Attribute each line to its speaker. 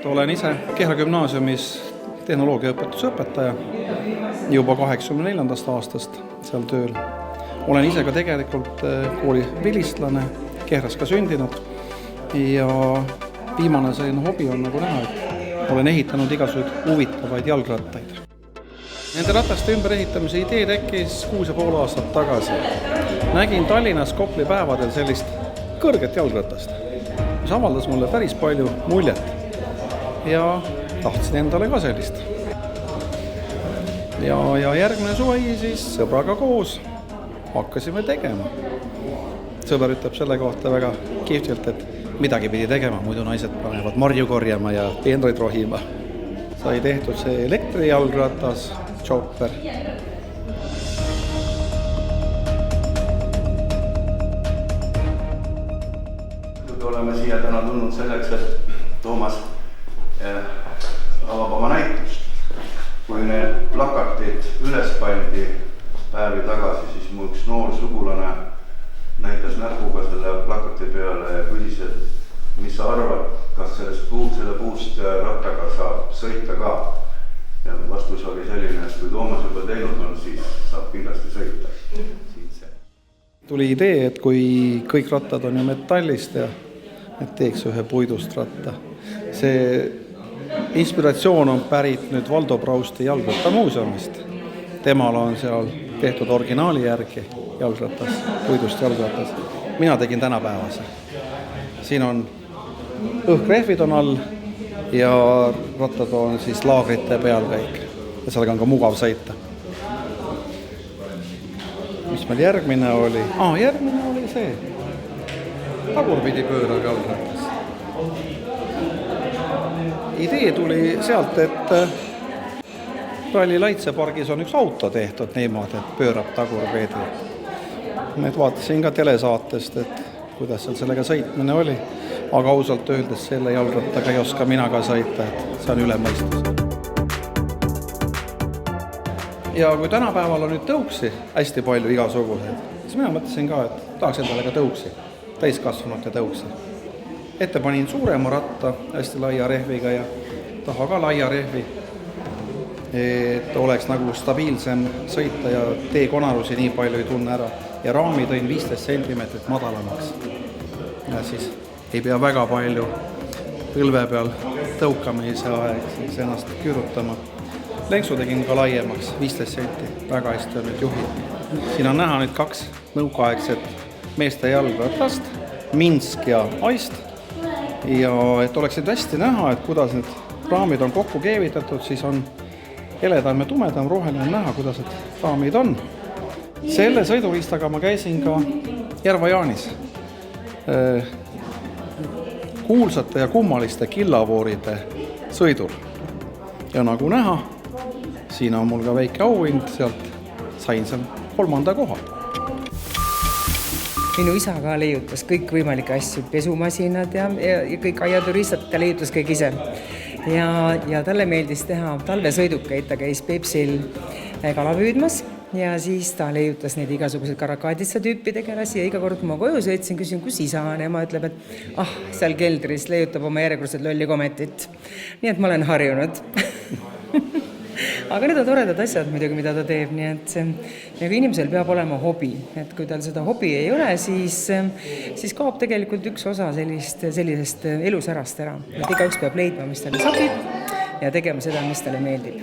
Speaker 1: olen ise Kehra gümnaasiumis tehnoloogiaõpetuse õpetaja juba 84. aastast seal tööl. Olen ise ka tegelikult kooli vilistlane, Kehras ka sündinud ja viimane selline hobi on nagu näha, et olen ehitanud igasuguseid huvitavaid jalgrattaid. Nende rataste ümberehitamise idee tekkis 6,5 aastat tagasi. Nägin Tallinnas Kopli päevadel sellist kõrget jalgratast, mis avaldas mulle päris palju muljet ja tahtsin endale ka sellist. Ja järgmine suvi siis sõbraga koos hakkasime tegema. Sõber ütleb selle kohta väga kihvtilt, et midagi pidi tegema, muidu naised panevad marju korjama ja peenraid rohima. Sai tehtud see elektrijalgratas, chopper.
Speaker 2: Oleme siia täna tulnud selleks, et Toomas avab oma näitust. Kui need plakatid üles pandi päevi tagasi, siis mu üks noor sugulane näitas näpuga selle plakati peale ja küsis, et mis sa arvad, kas selle puust rattaga saab sõita ka. Ja vastus oli selline, et kui Toomas juba teinud on, siis saab kindlasti sõita.
Speaker 1: Tuli idee, et kui kõik rattad on ju metallist ja et teeks ühe puidust ratta. See inspiratsioon on pärit nüüd Valdo Prausti jalgrattamuuseumist. Temal on seal tehtud originaali järgi jalgratas, puidust jalgratas. Mina tegin tänapäevase. Siin on õhkrehvid on all ja rattad on siis laagrite peal kõik. Ja sellega on ka mugav sõita. Mis meil järgmine oli? Järgmine oli see. Tagurpidi pöörav jalgratas. Idee tuli sealt, et Ralli Laitsepargis on üks auto tehtud niimoodi, et pöörab tagurpidi. Need vaatasin ka telesaatest, et kuidas seal sellega sõitmine oli, aga ausalt öeldes selle jalgrattaga ei oska mina ka sõita, et see on üle mõistus. Ja kui tänapäeval on nüüd tõuksi hästi palju igasuguseid, siis mina mõtlesin ka, et tahaks endale ka tõuksi, täiskasvanute tõuksi. Ette panin suurema ratta hästi laia rehviga ja taha ka laia rehvi, et oleks nagu stabiilsem sõita ja teekonarusi nii palju ei tunne ära. Ja raami tõin 15 cm madalamaks. Ja siis ei pea väga palju põlve peal tõukamise aeg siis ennast küürutama. Lenksu tegin ka laiemaks, 15 cm, väga hästi on nüüd juhid. Siin on näha nüüd 2 nõukaaegset meeste jalgratast, Minsk ja Aist. Ja et oleksid hästi näha, et kuidas need raamid on kokku keevitatud, siis on heledam ja tumedam, roheline on näha, kuidas need raamid on. Selle sõiduriistaga ma käisin ka Järva-Jaanis kuulsate ja kummaliste killavooride sõidur. Ja nagu näha, siin on mul ka väike auhind, sealt sain seal 3. koha.
Speaker 3: Minu isa ka leiutas kõik võimalikke asju, pesumasinad ja kõik aiatööriistad, ta leiutas kõik ise. Ja talle meeldis teha talvesõidukeid, ta käis Peipsil kala püüdmas ja siis ta leiutas neid igasugused karakaaditsa tüüpi tegelasi ja iga kord, kui ma koju sõitsin, küsin, kus isa on ja ma ütleb, et seal keldris leiutab oma järjekordset lolli kometit. Nii et ma olen harjunud. Aga need on toredad asjad muidugi, mida ta teeb, nii et nagu inimesel peab olema hobi. Et kui tal seda hobi ei ole, siis kaob tegelikult üks osa sellisest elusärast ära. Et igaüks peab leidma, mis talle sobib ja tegema seda, mis talle meeldib.